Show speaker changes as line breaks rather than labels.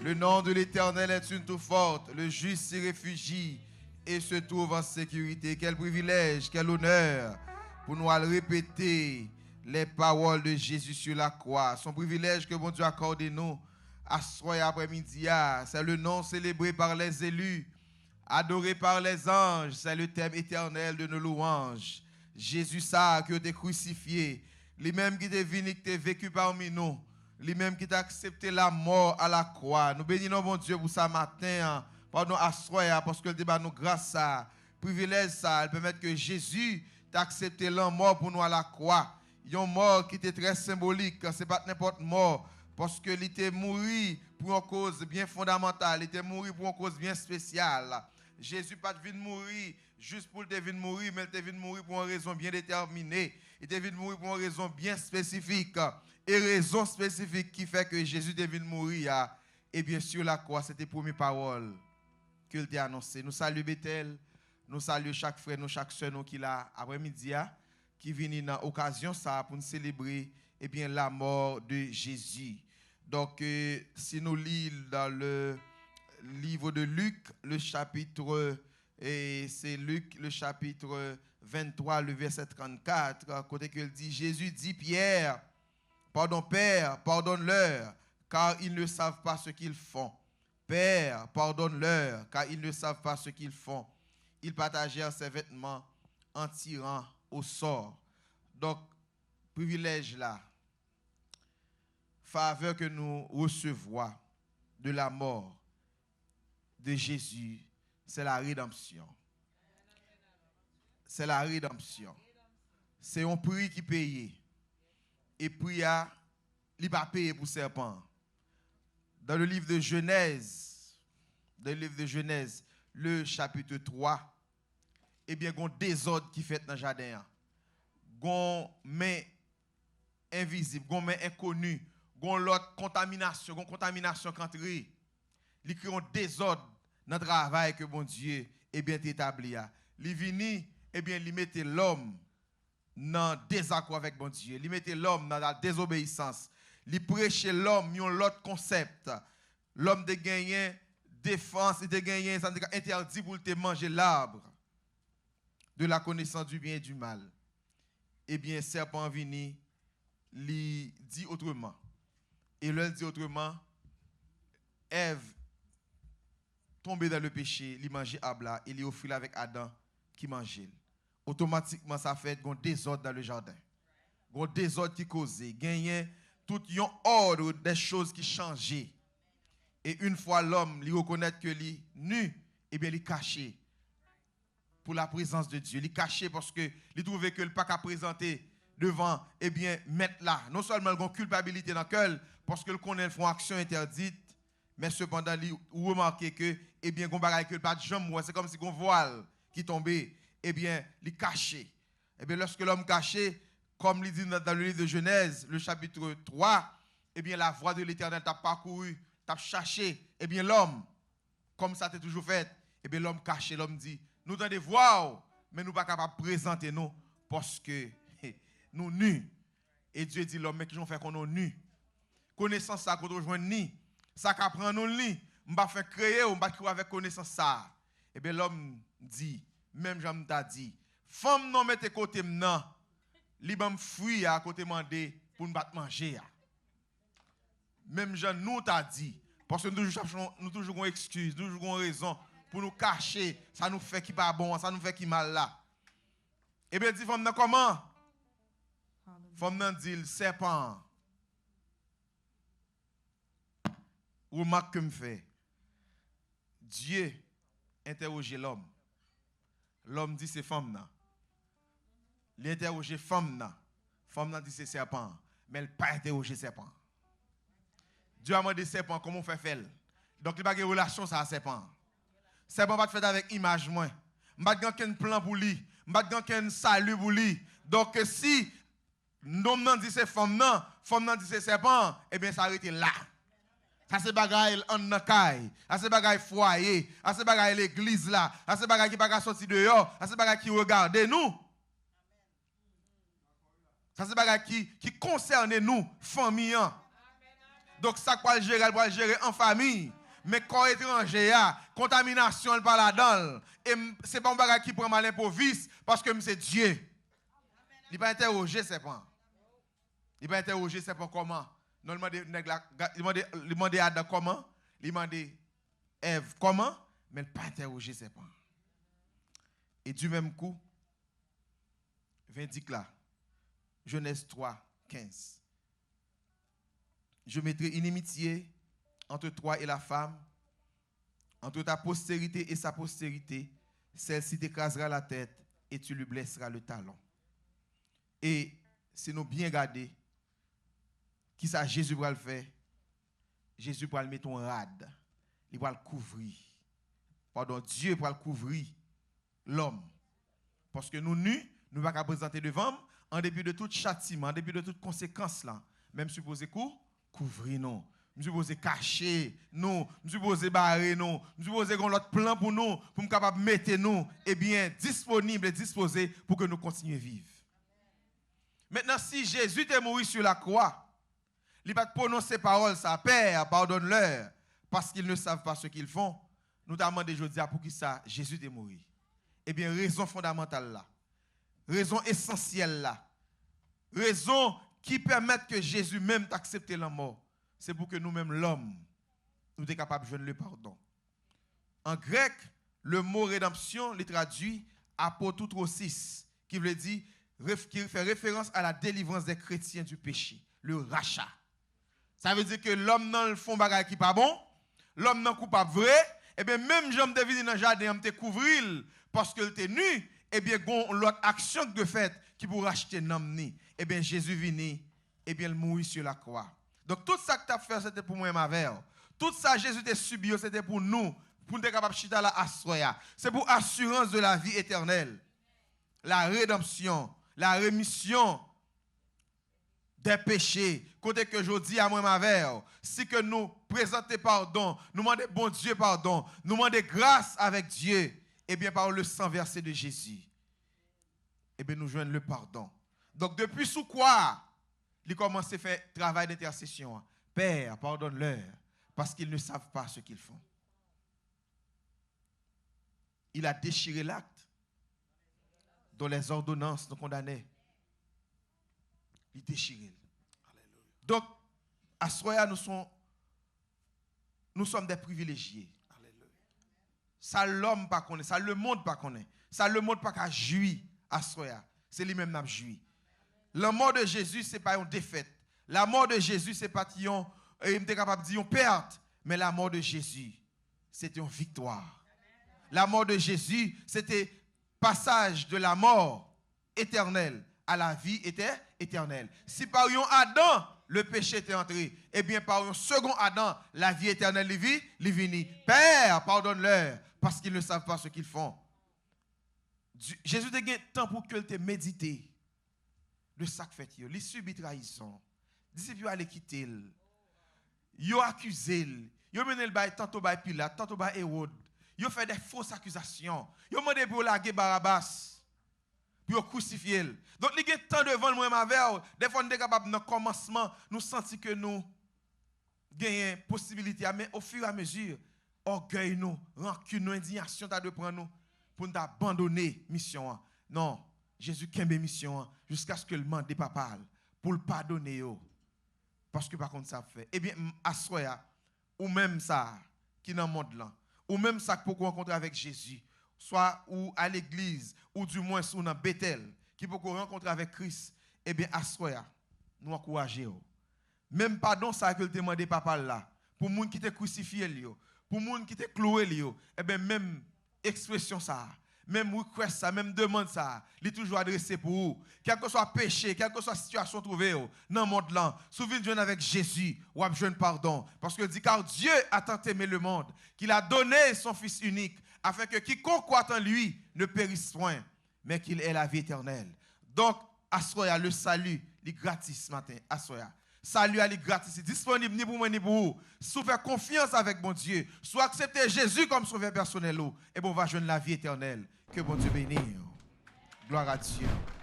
Le nom de l'Éternel est une tour forte. Le juste s'y réfugie et se trouve en sécurité. Quel privilège, quel honneur pour nous répéter les paroles de Jésus sur la croix. Son privilège que bon Dieu accorde nous à soir et après-midi. C'est le nom célébré par les élus, adoré par les anges. C'est le thème éternel de nos louanges. Jésus ça qui a été crucifié, lui-même qui est venu, qui est vécu parmi nous, lui-même qui a accepté la mort à la croix. Nous bénissons mon Dieu pour ça matin, pardon, à soir, parce que le débat nous grâce à privilège ça, permet que Jésus t'a accepté la mort pour nous à la croix. Une mort qui était très symbolique, c'est pas n'importe mort, parce que il était mort pour une cause bien fondamentale, il était mort pour une cause bien spéciale. Jésus pas venu mourir juste pour venir mourir, mais il est venu mourir pour une raison bien déterminée. Il est venu mourir pour une raison bien spécifique. Et raison spécifique qui fait que Jésus est venu mourir. Et bien sûr, la croix, c'était la première parole qu'il t'a annoncée. Nous saluons Bethel, nous saluons chaque frère, nous, chaque soeur nous qui là après-midi, qui vient dans l'occasion ça pour nous célébrer eh bien, la mort de Jésus. Donc, si nous lisons dans le livre de Luc, le chapitre, et c'est Luc, le chapitre 23, le verset 34, côté qu'il dit, Jésus dit, Pierre, pardon Père, pardonne-leur, car ils ne savent pas ce qu'ils font. Père, pardonne-leur, car ils ne savent pas ce qu'ils font. Ils partagèrent ses vêtements en tirant au sort. Donc, privilège là, faveur que nous recevons de la mort de Jésus, c'est la rédemption. C'est la rédemption. C'est un prix qui paye. Et puis, il n'est pas payé pour serpent. Dans le livre de Genèse, le chapitre 3, eh bien, il y a un désordre qui fait dans le jardin. Il y a une main invisible, il y a une main inconnue, il y a l'autre contamination, contrée. Il crée un désordre dans le travail que bon Dieu est bien établi. Il vient, eh bien, il mettait l'homme dans désaccord avec bon Dieu. Il mettait l'homme dans la désobéissance. Il prêchait l'homme un autre concept. L'homme de gagner défense, il de gagner interdit pour te manger l'arbre de la connaissance du bien et du mal. Eh bien, serpent vini, il dit autrement. Et l'un dit autrement, Ève tombé dans le péché, il mangeait Abla, il est offert avec Adam qui mangeait. Automatiquement, ça fait un désordre dans le jardin. Un désordre qui causait. Gagné tout un ordre des choses qui changeaient. Et une fois l'homme lui reconnaît que il est nu, eh bien, il est caché pour la présence de Dieu. Il est caché parce que il trouvait que le pas qu'à présenter devant, eh bien, mettre là. Non seulement il a une culpabilité dans le cœur, parce que le connaît font action interdite, mais cependant, il remarque que, eh bien, il y a que pas de jambe, c'est comme si un voile qui tombait, eh bien, il est caché. Eh bien, lorsque l'homme caché, comme il dit dans le livre de Genèse, le chapitre 3, eh bien, la voix de l'Éternel t'a parcouru, t'a cherché, eh bien, l'homme, comme ça t'est toujours fait, eh bien, l'homme caché, l'homme dit, nous t'en de voir, mais nous ne sommes pas capables de présenter nous, parce que nous nus. Et Dieu dit, l'homme, mais qui ont fait qu'on est nus. Connaissance ça, qu'on rejoint ni. Ça qu'apprend nous ni. On va faire créer, on va créer avec connaissance ça. Eh bien, l'homme dit, même j'aime t'a dit, femme non mette côté m'nan, li bam fruit à côté mandé pour nous pas manger. Même Jean nous t'a dit, parce que nous toujours une excuse, nous toujours une raison pour nous cacher, ça nous fait qui pas bon, ça nous fait qui mal là. Eh bien, dit femme nan comment? Femme nan dit le serpent. Remarque que me fait. Dieu interroge l'homme. L'homme dit c'est femme nan. Il interroge femme nan. Femme nan dit c'est serpent. Mais elle pas interroger serpent. Dieu a demandé serpent comment on fait faire. Donc il n'y a pas de relation ça serpent. Serpent va te faire avec image moins. Pas de plan pour lui. Pas de salut pour lui. Donc si l'homme nan dit c'est femme nan dit c'est serpent, eh bien ça arrête là. Ça c'est bagaille en nakay, ça c'est bagaille foyer, ça c'est bagaille l'église là, ça c'est bagaille qui pas sortir dehors, ça c'est bagaille qui regarde nous. Ça c'est bagaille qui concerne nous, famille. Donc ça va le gérer en famille. Mais corps étranger, contamination pas là-dedans. Et c'est pas un bagage qui prend malin pour vice parce que c'est Dieu. Il va interroger c'est pas. Il va interroger c'est pas comment. Non, il demande Adam comment. Il demande Ève comment. Mais il pas interroger c'est pas. Et du même coup, vindique là. Genèse 3, 15. Je mettrai inimitié entre toi et la femme, entre ta postérité et sa postérité. Celle-ci t'écrasera la tête et tu lui blesseras le talon. Et si nous bien regarder, qui ça Jésus va le faire? Jésus va le mettre en rade. Il va le couvrir. Pardon, Dieu va le couvrir l'homme. Parce que nous nus, nous ne pouvons pas présenter devant, en dépit de tout châtiment, en dépit de toute conséquence là. Même supposé couvrir nous. Nous supposé cacher nous, nous supposé barrer nous, nous supposé qu'on l'autre plan pour nous, pour nous capable mettre nous, eh bien, disponible et disposé pour que nous continuions à vivre. Maintenant, si Jésus est mort sur la croix, il n'a pas prononcé parole, sa Père, pardonne-leur, parce qu'ils ne savent pas ce qu'ils font. Nous t'avons demandé aujourd'hui pour qui ça, Jésus est mort. Eh bien, raison fondamentale là, raison essentielle là, raison qui permet que Jésus même t'accepte la mort, c'est pour que nous-mêmes, l'homme, nous sommes capables de joindre le pardon. En grec, le mot rédemption le traduit apotoutros, qui veut dire, qui fait référence à la délivrance des chrétiens du péché, le rachat. Ça veut dire que l'homme dans le fond bagage qui pas bon, l'homme non coupable vrai, et bien même j'aime deviner dans le jardin, te couvrir parce que était nu, et bien l'autre action que fait qui pour racheter l'homme ni. Et bien Jésus vient, et bien il mourit sur la croix. Donc tout ça que tu as fait c'était pour moi et ma mère. Tout ça Jésus t'a subi c'était pour nous, pour nous être capable de chiter la assoya. C'est pour assurance de la vie éternelle. La rédemption, la rémission des péchés. Côté que je dis à moi ma mère, si que nous présentons pardon, nous demandons bon Dieu pardon, nous demandons grâce avec Dieu, et bien par le sang versé de Jésus, et bien nous joignons le pardon. Donc depuis sous quoi il commence à faire travail d'intercession. Père, pardonne-leur, parce qu'ils ne savent pas ce qu'ils font. Il a déchiré l'acte dont les ordonnances nous condamnaient. Il déchiré. Donc, à Soya, nous sommes des privilégiés. Ça l'homme pas connaît, ça le monde pas connaît, ça le monde pas qu'à jouir à Soya. C'est lui-même n'a jouir. La mort de Jésus, ce n'est pas une défaite. La mort de Jésus, ce n'est pas une perte. Mais la mort de Jésus, c'était une victoire. La mort de Jésus, c'était passage de la mort éternelle à la vie éternelle. Si par un Adam, le péché était entré, eh bien par un second Adam, la vie éternelle est venue. Père, pardonne-leur, parce qu'ils ne savent pas ce qu'ils font. Jésus a eu temps pour que te méditer de ça que fait. Il subit trahison. Disciples allaient quitter. Ils ont accusé. Ils ont mené le bail tantôt par Pilate, tantôt par Hérode. Ils ont fait des fausses accusations. Ils ont demandé pour laguer Barabbas. Puis ils ont crucifié. Donc, il y a tant devant le moi avec. Des fois, nous sommes capables, dans le commencement, nous sentir que nous gagnons possibilité. Mais au fur et à mesure, orgueil, nous, rancune, nous, indignation, t'as de prendre nous pour nous abandonner la mission. Non, Jésus a une mission jusqu'à ce que le monde pas parle pour le pardonner. Parce que par contre, ça fait. Eh bien, à soi, ou même ça, qui est dans le monde là, ou même ça pour rencontrer avec Jésus, soit ou à l'église, ou du moins ou dans Bethel, qui peut rencontrer avec Christ, eh bien, à soi, nous encourageons. Même pardon, ça que le demandé papa là, pour les gens qui t'ont crucifié, pour les gens qui t'ont cloué, eh bien, même expression ça, même request ça, même demande ça, il est toujours adressé pour vous. Quel que soit péché, quelle que soit situation trouvée dans le monde là, souvenez-vous avec Jésus, ou à jeune pardon. Parce que dit, car Dieu a tant aimé le monde, qu'il a donné son Fils unique, afin que quiconque croit en lui ne périsse point, mais qu'il ait la vie éternelle. Donc, Assoya, le salut, il est gratis ce matin, Assoya. Salut, il est gratis, c'est disponible ni pour moi ni pour vous. Si vous faites confiance avec mon Dieu, soit accepter Jésus comme sauveur personnel, et bon, va joindre la vie éternelle. Que bon Dieu bénisse. Gloire à Dieu.